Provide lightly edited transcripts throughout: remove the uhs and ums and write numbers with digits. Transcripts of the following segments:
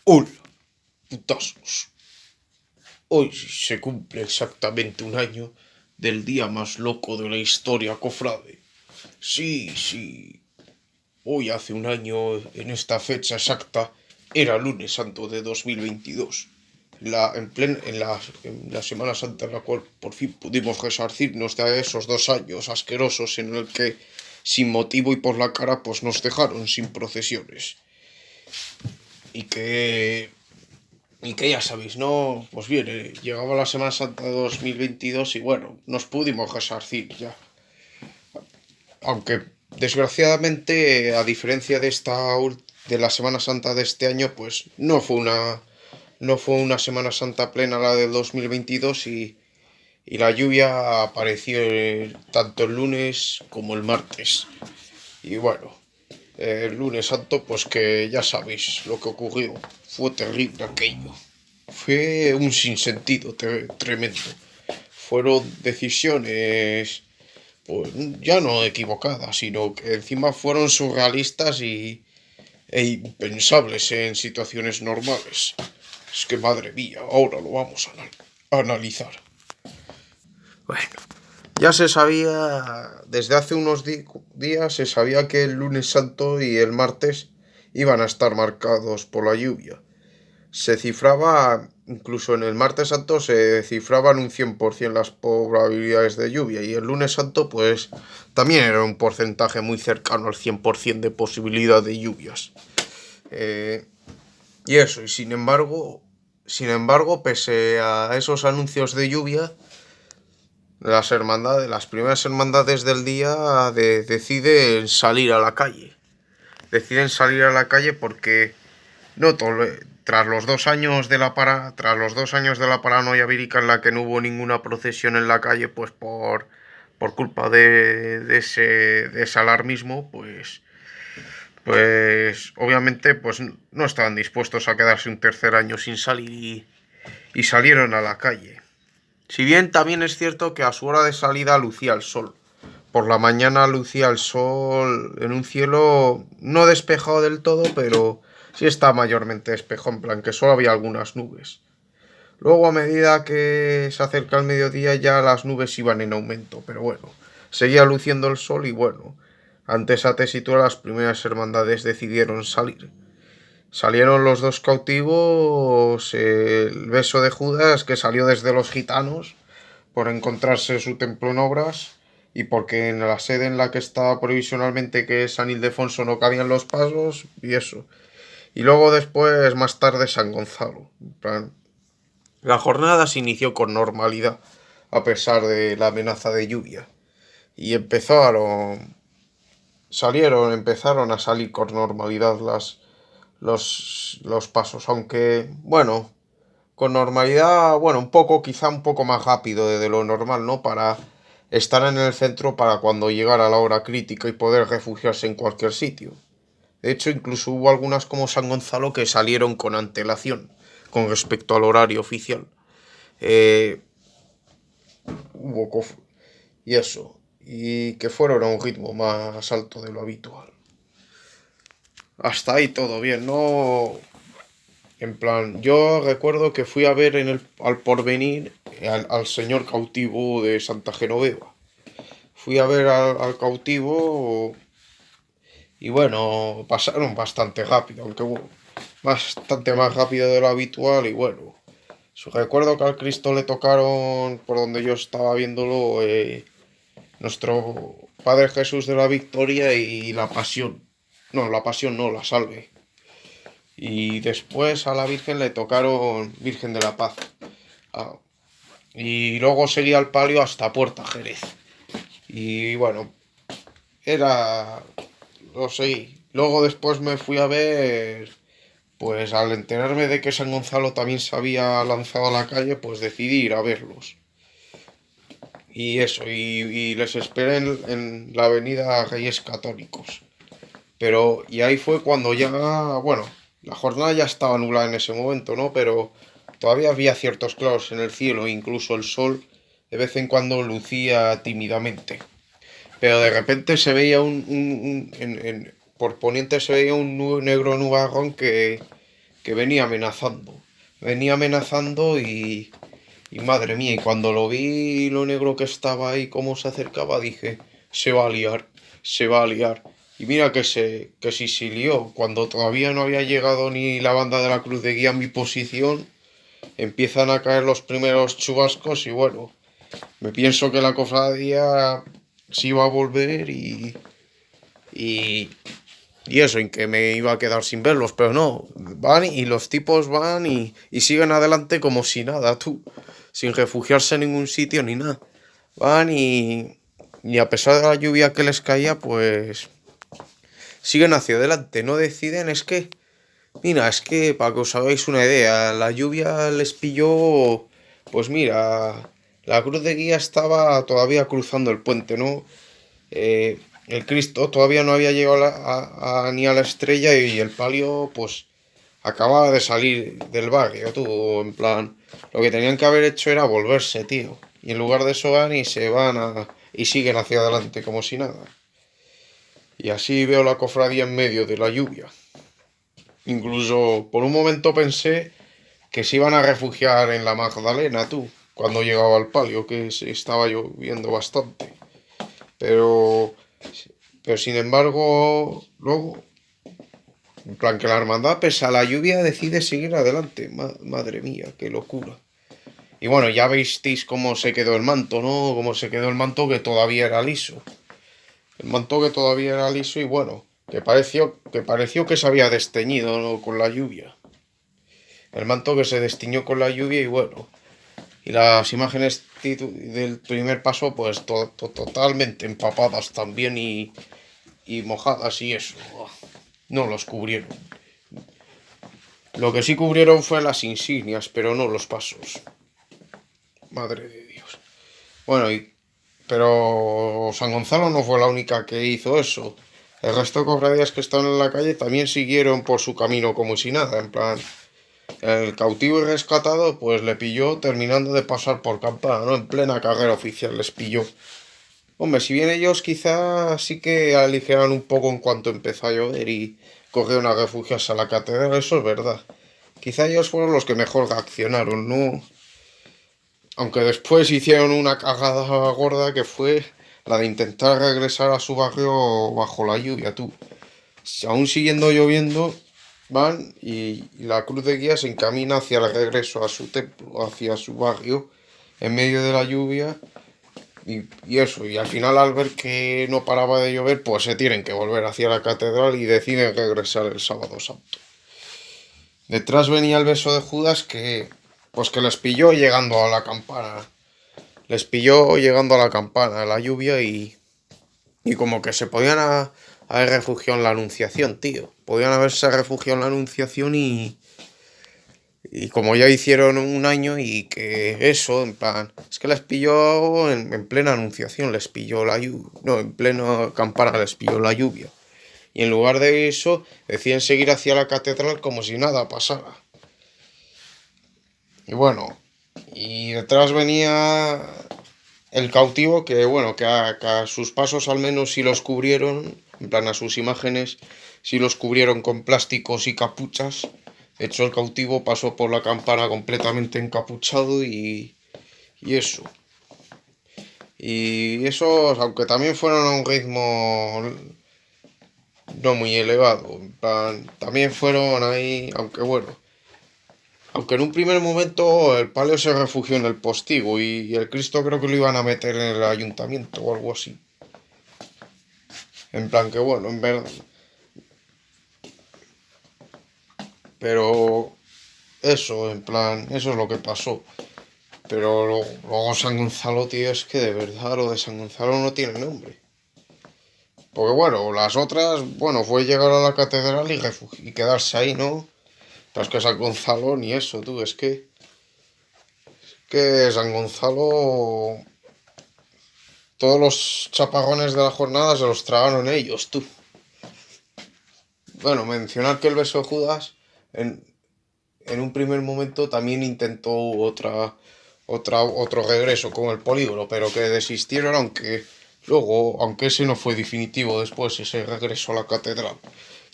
Hola, putazos. Hoy se cumple exactamente un año del día más loco de la historia, cofrade. Sí, sí. Hoy hace un año, en esta fecha exacta, era lunes santo de 2022. En la Semana Santa en la cual por fin pudimos resarcirnos de esos 2 años asquerosos en el que, sin motivo y por la cara, pues nos dejaron sin procesiones. Y que ya sabéis, ¿no? Pues bien, llegaba la Semana Santa de 2022 y bueno, nos pudimos resarcir ya. Aunque desgraciadamente, a diferencia de la Semana Santa de este año, pues no fue una Semana Santa plena la del 2022 y la lluvia apareció tanto el lunes como el martes. Y bueno, el lunes santo, pues que ya sabéis lo que ocurrió. Fue terrible aquello. Fue un sinsentido tremendo. Fueron decisiones, pues ya no equivocadas, sino que encima fueron surrealistas e impensables en situaciones normales. Es que madre mía, ahora lo vamos a analizar. Bueno, ya se sabía, desde hace unos días se sabía que el lunes santo y el martes iban a estar marcados por la lluvia. Se cifraba, incluso en el martes santo se cifraban un 100% las probabilidades de lluvia y el lunes santo pues también era un porcentaje muy cercano al 100% de posibilidad de lluvias. Y eso, y sin embargo, pese a esos anuncios de lluvia, las primeras hermandades del día deciden salir a la calle. Deciden salir a la calle porque no, tras los 2 años de la paranoia vírica en la que no hubo ninguna procesión en la calle, pues por culpa de ese alarmismo, pues obviamente pues no estaban dispuestos a quedarse un tercer año sin salir y salieron a la calle. Si bien también es cierto que a su hora de salida lucía el sol. Por la mañana lucía el sol en un cielo no despejado del todo, pero sí está mayormente despejado, en plan que solo había algunas nubes. Luego, a medida que se acerca el mediodía, ya las nubes iban en aumento, pero bueno, seguía luciendo el sol y bueno, ante esa tesitura las primeras hermandades decidieron salir. Salieron los dos cautivos, el beso de Judas que salió desde los gitanos por encontrarse su templo en obras y porque en la sede en la que estaba provisionalmente, que es San Ildefonso, no cabían los pasos y eso. Y luego después, más tarde, San Gonzalo. En plan, la jornada se inició con normalidad, a pesar de la amenaza de lluvia. Y empezaron a salir con normalidad los pasos, aunque, bueno, con normalidad, bueno, quizá un poco más rápido de lo normal, ¿no? Para estar en el centro para cuando llegara la hora crítica y poder refugiarse en cualquier sitio. De hecho, incluso hubo algunas como San Gonzalo que salieron con antelación con respecto al horario oficial. Eh, hubo y eso, y que fueron a un ritmo más alto de lo habitual. Hasta ahí todo bien, ¿no? En plan, yo recuerdo que fui a ver al Porvenir al señor cautivo de Santa Genoveva. Fui a ver al cautivo y bueno, pasaron bastante rápido, aunque bueno, bastante más rápido de lo habitual y bueno. Recuerdo que al Cristo le tocaron, por donde yo estaba viéndolo, nuestro Padre Jesús de la Victoria y la Pasión. No, la Pasión no, la Salve. Y después a la Virgen le tocaron Virgen de la Paz. Ah, y luego seguía el palio hasta Puerta Jerez. Y bueno, era... Lo seguí. Luego después me fui a ver... Pues al enterarme de que San Gonzalo también se había lanzado a la calle, pues decidí ir a verlos. Y eso, y les esperé en la avenida Reyes Católicos. Y ahí fue cuando ya, bueno, la jornada ya estaba nublada en ese momento, ¿no? Pero todavía había ciertos claros en el cielo, incluso el sol de vez en cuando lucía tímidamente. Pero de repente se veía por poniente se veía un negro nubarrón que que venía amenazando. Venía amenazando y madre mía, y cuando lo vi lo negro que estaba ahí, cómo se acercaba, dije, se va a liar, se va a liar. Y mira que sí se lió, cuando todavía no había llegado ni la banda de la Cruz de Guía a mi posición, empiezan a caer los primeros chubascos y bueno, me pienso que la cofradía se iba a volver y, y eso, en que me iba a quedar sin verlos, pero no, van y los tipos van y siguen adelante como si nada, tú, sin refugiarse en ningún sitio ni nada. Van y a pesar de la lluvia que les caía, pues siguen hacia adelante, no deciden, es que, mira, es que para que os hagáis una idea, la lluvia les pilló, pues mira, la cruz de guía estaba todavía cruzando el puente, ¿no? El Cristo todavía no había llegado ni a la estrella y el palio pues acababa de salir del barrio, tú, en plan, lo que tenían que haber hecho era volverse, tío. Y en lugar de eso van y se van y siguen hacia adelante como si nada. Y así veo la cofradía en medio de la lluvia. Incluso por un momento pensé que se iban a refugiar en la Magdalena, tú, cuando llegaba al palio, que estaba lloviendo bastante. Pero Pero sin embargo, luego, en plan que la hermandad, pese a la lluvia, decide seguir adelante. Madre mía, qué locura. Y bueno, ya visteis cómo se quedó el manto, ¿no? Cómo se quedó el manto que todavía era liso. El manto que todavía era liso y bueno, que pareció que se había desteñido, ¿no? Con la lluvia. El manto que se destiñó con la lluvia y bueno. Y las imágenes del primer paso, pues totalmente empapadas también y mojadas y eso. No los cubrieron. Lo que sí cubrieron fue las insignias, pero no los pasos. Madre de Dios. Bueno, pero San Gonzalo no fue la única que hizo eso. El resto de cofradías que estaban en la calle también siguieron por su camino como si nada. En plan, el cautivo y rescatado pues le pilló terminando de pasar por Campana, ¿no? En plena carrera oficial les pilló. Hombre, si bien ellos quizás sí que aligeran un poco en cuanto empezó a llover y corrieron a refugiarse a la catedral, eso es verdad. Quizá ellos fueron los que mejor reaccionaron, ¿no? Aunque después hicieron una cagada gorda que fue la de intentar regresar a su barrio bajo la lluvia, tú. Aún siguiendo lloviendo, van y la cruz de guía se encamina hacia el regreso a su templo, hacia su barrio, en medio de la lluvia. Y eso, y al final al ver que no paraba de llover, pues se tienen que volver hacia la catedral y deciden regresar el sábado santo. Detrás venía el beso de Judas pues que les pilló llegando a la campana. Les pilló llegando a la campana, la lluvia y como que se podían haber refugiado en la Anunciación, tío. Podían haberse refugiado en la Anunciación y como ya hicieron un año y que eso, en plan, es que les pilló en plena Anunciación, les pilló la lluvia, no, en plena campana les pilló la lluvia. Y en lugar de eso, deciden seguir hacia la catedral como si nada pasara. Y bueno, y detrás venía el cautivo que, bueno, que a sus pasos al menos sí los cubrieron, en plan a sus imágenes, sí los cubrieron con plásticos y capuchas. De hecho, el cautivo pasó por la campana completamente encapuchado y eso. Y esos, aunque también fueron a un ritmo no muy elevado, en plan, también fueron ahí, aunque en un primer momento el palio se refugió en el postigo y el Cristo creo que lo iban a meter en el ayuntamiento o algo así. En plan que bueno, en verdad. Pero eso, en plan, eso es lo que pasó. Pero luego San Gonzalo, tío, es que de verdad lo de San Gonzalo no tiene nombre. Porque bueno, las otras, bueno, fue llegar a la catedral y quedarse ahí, ¿no? Pero es que San Gonzalo ni eso, tú, es que San Gonzalo, todos los chapagones de la jornada se los tragaron ellos, tú. Bueno, mencionar que el beso de Judas en, en un primer momento también intentó otro regreso con el polígono, pero que desistieron, aunque ese no fue definitivo después, ese regreso a la catedral.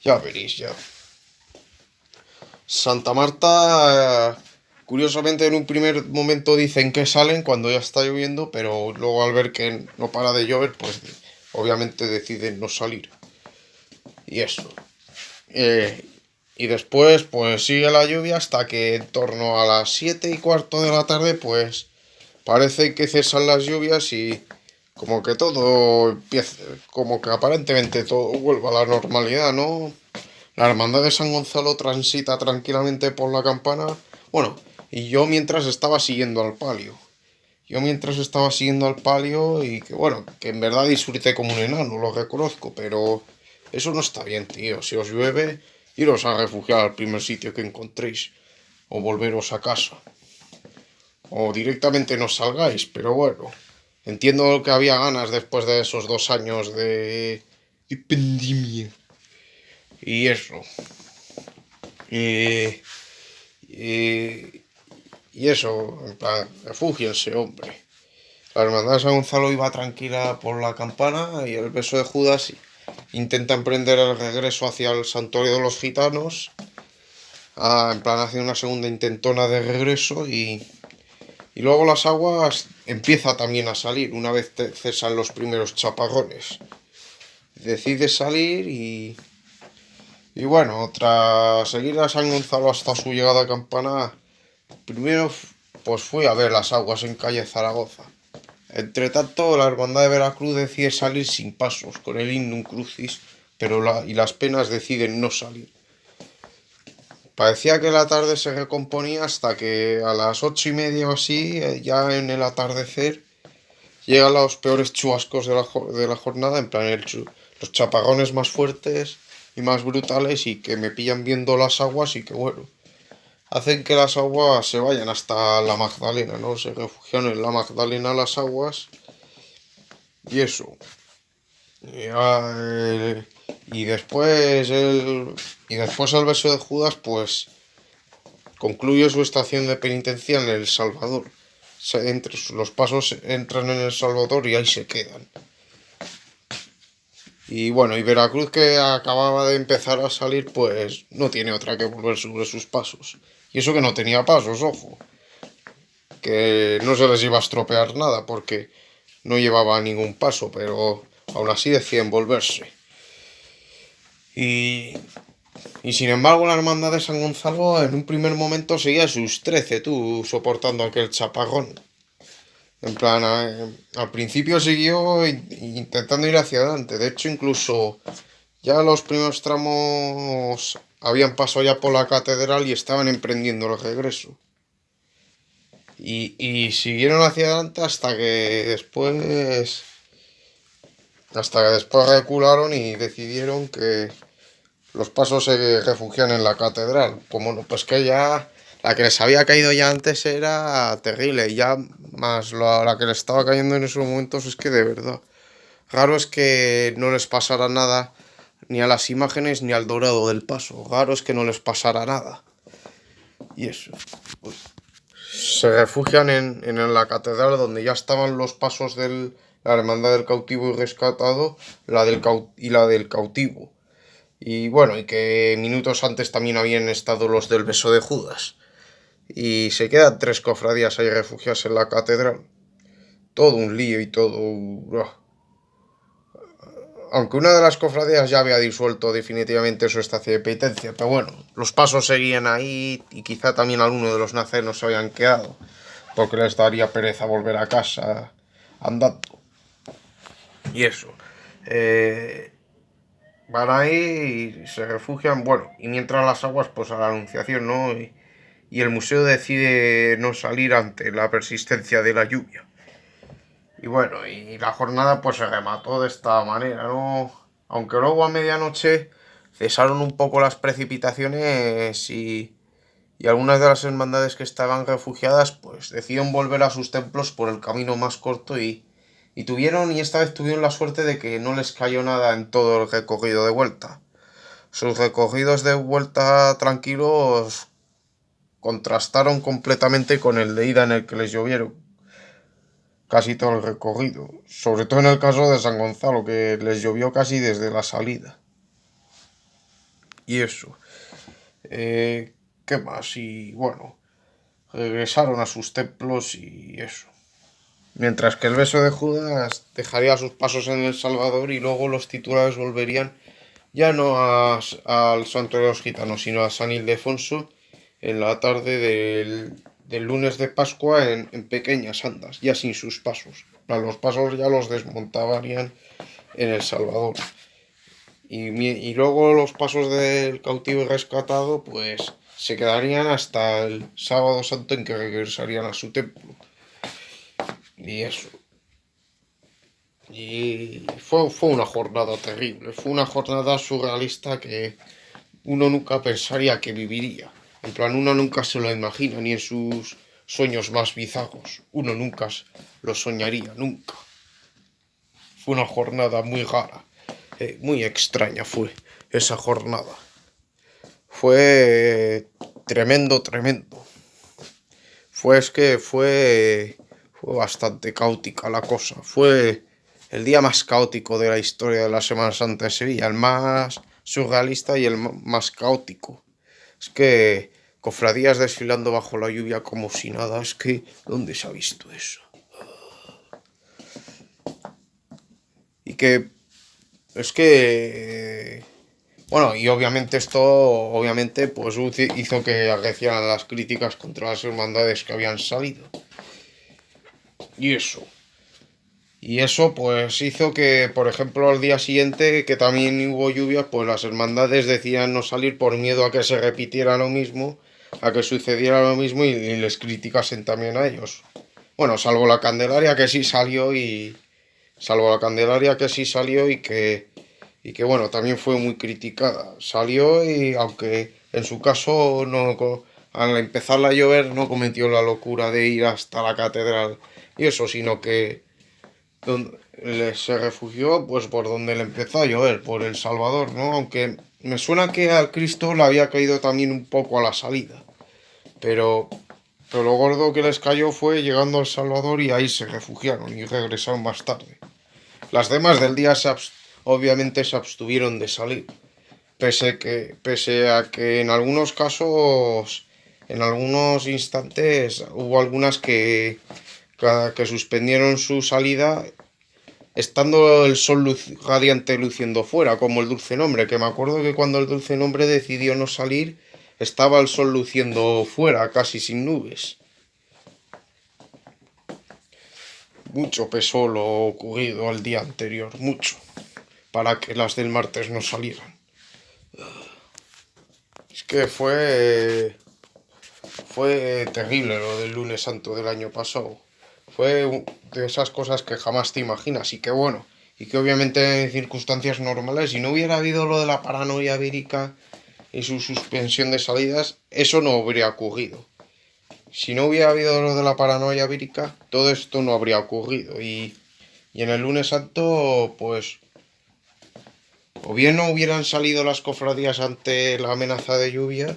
Ya veréis, ya. Santa Marta, curiosamente en un primer momento dicen que salen cuando ya está lloviendo, pero luego al ver que no para de llover, pues obviamente deciden no salir. Y eso. Eh, y después pues sigue la lluvia hasta que en torno a las 7:15 de la tarde pues parece que cesan las lluvias y como que todo empieza, como que aparentemente todo vuelve a la normalidad, ¿no? La hermandad de San Gonzalo transita tranquilamente por la campana. Bueno, y yo mientras estaba siguiendo al palio. Yo mientras estaba siguiendo al palio y que bueno, que en verdad disfruté como un enano, lo reconozco, pero eso no está bien, tío. Si os llueve, iros a refugiar al primer sitio que encontréis. O volveros a casa. O directamente no salgáis, pero bueno. Entiendo que había ganas después de esos 2 años de pandemia. Y eso. Y, y, y eso, en plan, refúgiense, hombre. La hermandad de San Gonzalo iba tranquila por la campana y el beso de Judas intenta emprender el regreso hacia el santuario de los gitanos. En plan, hace una segunda intentona de regreso y luego las aguas empieza también a salir una vez cesan los primeros chaparrones. Decide salir y bueno, tras seguir a San Gonzalo hasta su llegada a Campana, primero pues fui a ver las aguas en calle Zaragoza. Entre tanto, la hermandad de Veracruz decide salir sin pasos, con el Innum Crucis, pero las penas deciden no salir. Parecía que la tarde se recomponía hasta que a las 8:30 o así, ya en el atardecer, llegan los peores chubascos de la jornada, en plan los chapagones más fuertes y más brutales y que me pillan viendo las aguas y que bueno, hacen que las aguas se vayan hasta la Magdalena, ¿no? Se refugian en la Magdalena las aguas y eso. Y después el beso de Judas pues concluye su estación de penitencia en El Salvador. Entre los pasos entran en El Salvador y ahí se quedan. Y bueno, y Veracruz, que acababa de empezar a salir, pues no tiene otra que volver sobre sus pasos. Y eso que no tenía pasos, ojo. Que no se les iba a estropear nada porque no llevaba ningún paso, pero aún así deciden volverse. Y, y sin embargo la hermandad de San Gonzalo en un primer momento seguía sus 13, tú, soportando aquel chapagón. En plan, al principio siguió intentando ir hacia adelante. De hecho, incluso ya los primeros tramos habían pasado ya por la catedral y estaban emprendiendo el regreso. Y siguieron hacia adelante hasta que después recularon y decidieron que los pasos se refugian en la catedral. Como no, pues que ya la que les había caído ya antes era terrible. Y ya más la que les estaba cayendo en esos momentos es que de verdad. Raro es que no les pasara nada ni a las imágenes ni al dorado del paso. Raro es que no les pasara nada. Y eso. Pues, se refugian en la catedral donde ya estaban los pasos de la hermandad del cautivo y rescatado y la del cautivo. Y bueno, y que minutos antes también habían estado los del beso de Judas. Y se quedan 3 cofradías ahí refugiadas en la catedral. Todo un lío y todo. Aunque una de las cofradías ya había disuelto definitivamente su estación de penitencia. Pero bueno, los pasos seguían ahí y quizá también algunos de los nazarenos se habían quedado. Porque les daría pereza volver a casa andando. Y eso. Van ahí y se refugian, bueno, y mientras las aguas, pues a la Anunciación, ¿no? Y el museo decide no salir ante la persistencia de la lluvia. Y bueno, y la jornada pues se remató de esta manera, ¿no? Aunque luego a medianoche cesaron un poco las precipitaciones y algunas de las hermandades que estaban refugiadas pues decidieron volver a sus templos por el camino más corto y esta vez tuvieron la suerte de que no les cayó nada en todo el recorrido de vuelta. Sus recorridos de vuelta tranquilos contrastaron completamente con el de ida en el que les llovieron casi todo el recorrido, sobre todo en el caso de San Gonzalo, que les llovió casi desde la salida. Y eso. ¿qué más? Y bueno, regresaron a sus templos y eso. Mientras que el beso de Judas dejaría sus pasos en El Salvador y luego los titulares volverían ya no al Santo de los Gitanos, sino a San Ildefonso en la tarde del lunes de Pascua en pequeñas andas, ya sin sus pasos. Los pasos ya los desmontarían en El Salvador. Y luego los pasos del cautivo y rescatado, pues se quedarían hasta el sábado santo en que regresarían a su templo. Y eso. Y fue una jornada terrible, fue una jornada surrealista que uno nunca pensaría que viviría. En plan, uno nunca se lo imagina, ni en sus sueños más bizarros. Uno nunca lo soñaría, nunca. Fue una jornada muy rara, muy extraña fue esa jornada. Fue tremendo, tremendo. Fue bastante caótica la cosa. Fue el día más caótico de la historia de la Semana Santa de Sevilla, el más surrealista y el más caótico. Es que cofradías desfilando bajo la lluvia como si nada, es que ¿dónde se ha visto eso? Y que es que bueno, y obviamente esto obviamente pues hizo que arreciaran las críticas contra las hermandades que habían salido. Y eso. Y eso pues hizo que, por ejemplo, al día siguiente, que también hubo lluvia, pues las hermandades decían no salir por miedo a que se repitiera lo mismo, a que sucediera lo mismo y les criticasen también a ellos. Bueno, salvo la Candelaria que sí salió y... Salvo la Candelaria que sí salió y que bueno, también fue muy criticada. Salió y aunque en su caso no, al empezar a llover no cometió la locura de ir hasta la catedral y eso, sino que se refugió pues por donde le empezó a llover, por El Salvador, ¿no? Aunque me suena que al Cristo le había caído también un poco a la salida. Pero, pero lo gordo que les cayó fue llegando a El Salvador y ahí se refugiaron y regresaron más tarde. Las demás del día obviamente se abstuvieron de salir. Pese a que en algunos casos, en algunos instantes, hubo algunas que suspendieron su salida estando el sol radiante luciendo fuera, como el Dulce Nombre, que me acuerdo que cuando el Dulce Nombre decidió no salir, estaba el sol luciendo fuera, casi sin nubes. Mucho pesó lo ocurrido al día anterior, mucho, para que las del martes no salieran. Es que fue terrible lo del lunes santo del año pasado. Fue de esas cosas que jamás te imaginas y que bueno, y que obviamente en circunstancias normales, si no hubiera habido lo de la paranoia vírica y su suspensión de salidas, eso no habría ocurrido. Si no hubiera habido lo de la paranoia vírica, todo esto no habría ocurrido. Y en el lunes santo, pues, o bien no hubieran salido las cofradías ante la amenaza de lluvia,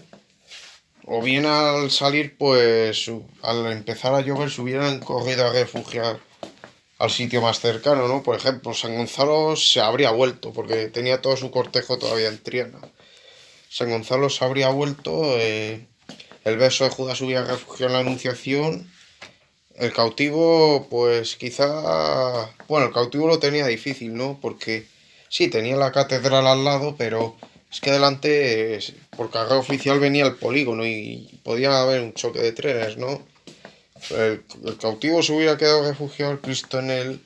o bien al salir, pues, al empezar a llover, se hubieran corrido a refugiar al sitio más cercano, ¿no? Por ejemplo, San Gonzalo se habría vuelto, porque tenía todo su cortejo todavía en Triana. San Gonzalo se habría vuelto, el beso de Judas hubiera refugiado en la Anunciación. El cautivo, pues quizá... Bueno, el cautivo lo tenía difícil, ¿no? Porque sí, tenía la catedral al lado, pero es que delante, por carrera oficial venía el polígono y podía haber un choque de trenes, ¿no? El cautivo se hubiera quedado refugiado el Cristo en el,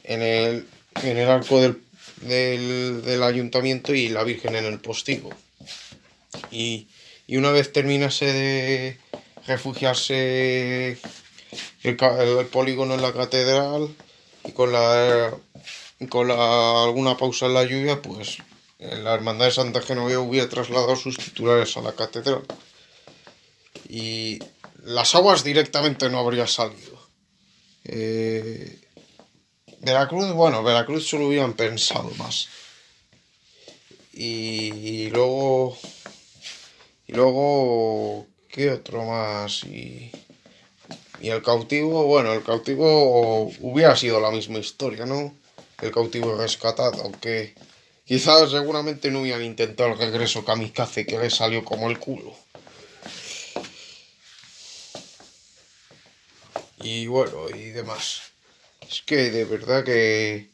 en el arco del ayuntamiento y la Virgen en el postigo. Y una vez terminase de refugiarse el polígono en la catedral y alguna pausa en la lluvia, pues la Hermandad de Santa Genoveva hubiera trasladado sus titulares a la catedral. Y las aguas directamente no habría salido. Veracruz, bueno, Veracruz solo hubieran pensado más. Y luego... Y luego... ¿Qué otro más? Y el cautivo, bueno, el cautivo hubiera sido la misma historia, ¿no? El cautivo rescatado, aunque quizás seguramente no hubieran intentado el regreso kamikaze que le salió como el culo. y bueno, y demás. Es que de verdad que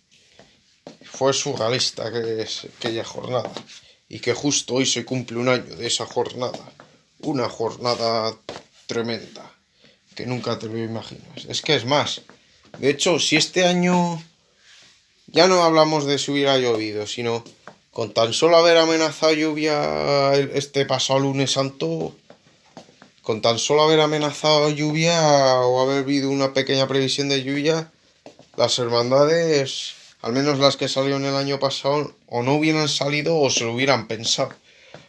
fue surrealista aquella jornada. Y que justo hoy se cumple un año de esa jornada. Una jornada tremenda, que nunca te lo imaginas. Es que es más. De hecho, si este año ya no hablamos de si hubiera llovido, sino con tan solo haber amenazado lluvia este pasado lunes santo, con tan solo haber amenazado lluvia o haber habido una pequeña previsión de lluvia, las hermandades, al menos las que salieron el año pasado, o no hubieran salido o se lo hubieran pensado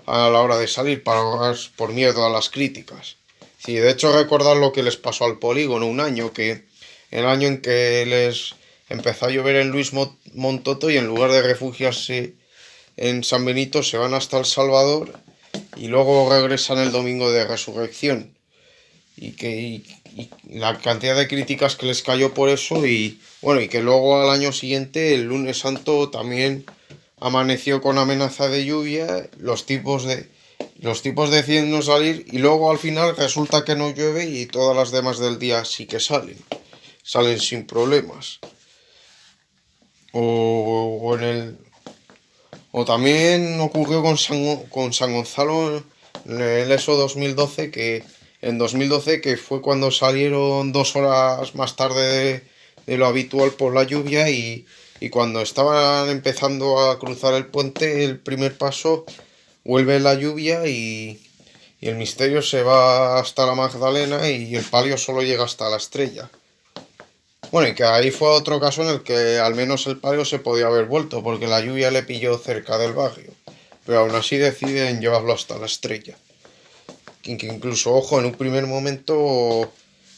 a la hora de salir por miedo a las críticas. Sí, de hecho recordar lo que les pasó al polígono un año, que el año en que les empezó a llover en Luis Montoto y en lugar de refugiarse en San Benito se van hasta El Salvador y luego regresan el domingo de resurrección. Y la cantidad de críticas que les cayó por eso y bueno, y que luego al año siguiente, el lunes santo, también amaneció con amenaza de lluvia, los tipos deciden no salir y luego al final resulta que no llueve y todas las demás del día sí que salen sin problemas. O en el o también ocurrió con San Gonzalo en el ESO 2012, que en 2012 que fue cuando salieron 2 horas más tarde de lo habitual por la lluvia y cuando estaban empezando a cruzar el puente, el primer paso, vuelve la lluvia y el misterio se va hasta la Magdalena y el palio solo llega hasta la Estrella. Bueno, y que ahí fue otro caso en el que al menos el palio se podía haber vuelto, porque la lluvia le pilló cerca del barrio. Pero aún así deciden llevarlo hasta la Estrella. Que incluso, ojo, en un primer momento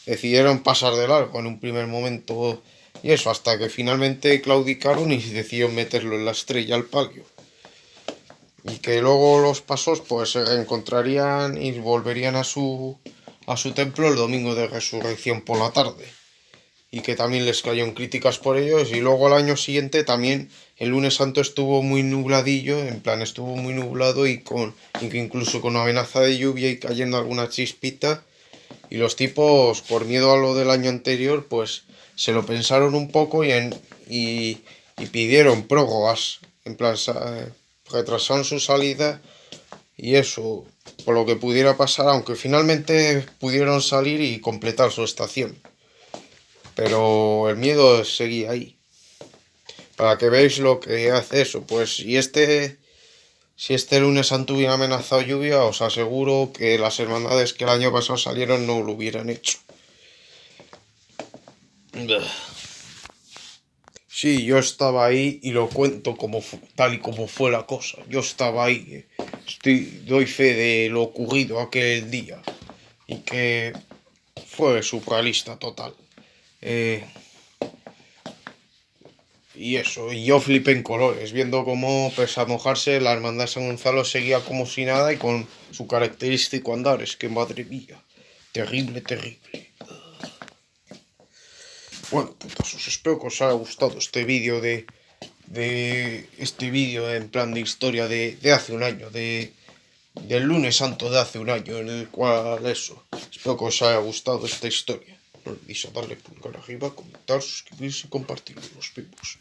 decidieron pasar de largo, en un primer momento. Y eso, hasta que finalmente claudicaron y decidieron meterlo en la Estrella al palio. Y que luego los pasos pues se reencontrarían y volverían a su templo el domingo de resurrección por la tarde y que también les cayeron críticas por ellos y luego al año siguiente también el lunes santo estuvo muy nubladillo, en plan estuvo muy nublado y que incluso con amenaza de lluvia y cayendo alguna chispita y los tipos por miedo a lo del año anterior pues se lo pensaron un poco y pidieron prórrogas, en plan retrasaron su salida y eso por lo que pudiera pasar, aunque finalmente pudieron salir y completar su estación. Pero el miedo seguía ahí. Para que veáis lo que hace eso. Pues si este lunes santo hubiera amenazado lluvia, os aseguro que las hermandades que el año pasado salieron no lo hubieran hecho. Sí, yo estaba ahí y lo cuento tal y como fue la cosa. Yo estaba ahí. Doy fe de lo ocurrido aquel día. Y que fue surrealista total. Eh, Y eso, y yo flipé en colores, viendo cómo, pese a mojarse, la hermandad de San Gonzalo seguía como si nada y con su característico andar. Es que madre mía, terrible, terrible. Bueno, putos, espero que os haya gustado este vídeo en plan de historia de hace un año, del lunes santo de hace un año, en el cual eso. Espero que os haya gustado esta historia. No olvidéis a darle pulgar arriba, comentar, suscribirse y compartirlo. Los vemos.